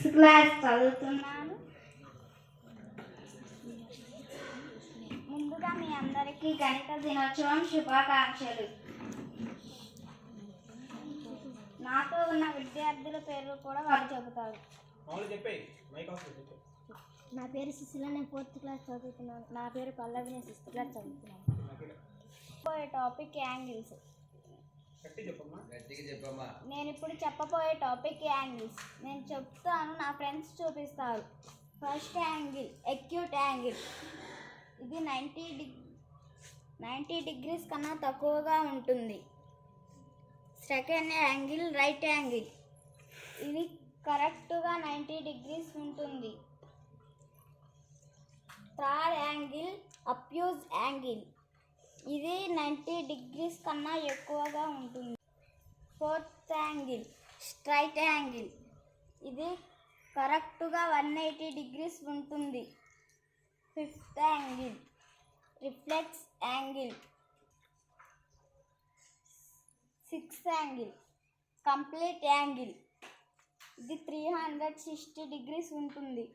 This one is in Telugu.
క్లాస్ చదువుతున్నాను. ముందుగా మీ అందరికీ గణిత దినోత్సవం శుభాకాంక్షలు. నాతో ఉన్న విద్యార్థుల పేర్లు కూడా వాళ్ళు చెబుతారు. నా పేరు సుశీల, నేను 4th క్లాస్ చదువుతున్నాను. నా పేరు పల్లవి, నేను 6th క్లాస్ చదువుతున్నాను. Topic angles. నేను ఇప్పుడు చెప్పబోయే టాపిక్ యాంగిల్స్. నేను చెప్తాను, నా ఫ్రెండ్స్ చూపిస్తారు. First angle acute angle. ఇది 90 degrees కన్నా తక్కువగా ఉంటుంది. Second angle right angle. ఇది కరెక్ట్గా 90 degrees ఉంటుంది. Third angle అబ్ట్యూజ్ angle. ఇది 90 degrees కన్నా ఎక్కువగా ఉంటుంది. Fourth angle straight angle. ఇది కరెక్ట్గా 180 degrees ఉంటుంది. Fifth angle reflex angle. Sixth angle complete angle. ఇది 360 degrees ఉంటుంది.